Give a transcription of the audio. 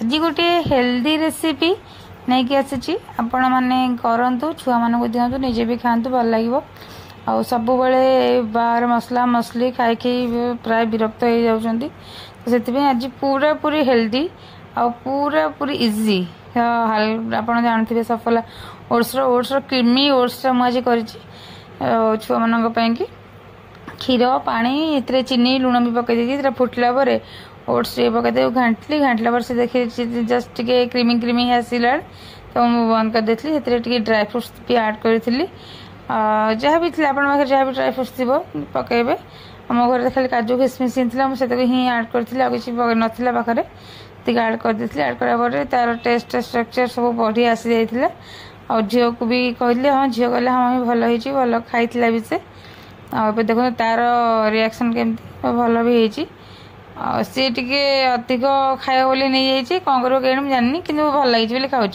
आज गोटे healthy recipe नहीं कि आसी आपण मैंने करूँ छुआ मानक दिंतु निजे भी खातु भल लगे आ सब बाहर मसला मसली खाई प्राय विरक्त हो जाती तो आज पूरा पूरी हेल्दी आ पूरा पूरी इजी आप जानते सफला ओट्स क्रीमी ओट्स मुझे कर छुआ मान क्षीर पानी ये चीनी लुण भी पकई फुटला ओट्स पकईदे घाटी घाटला पर से देखिए जस्ट टे क्रीमी क्रीमी आसला तो मुझे बंद कर देती ड्राई फ्रुट्स भी ऐड करी जहाँ भी आप जहाँ भी ड्राई फ्रुट्स थी पकईबे आम घर खाली काजू किसमिश मुझे ही ऐड करी किसी नाला पाखे ऐड कर देती ऐड करापर तार टेस्ट स्ट्रक्चर सब बढ़िया आसी जाता और झील को भी कहले हाँ झील कहले हाँ मम्मी भल हो भल खाई भी से देखो तार रिएक्शन केमती भल भी होती सी टे अधिक खाया बोली नहीं जाइए कौन कर जानी कि भल लगी खाऊँ।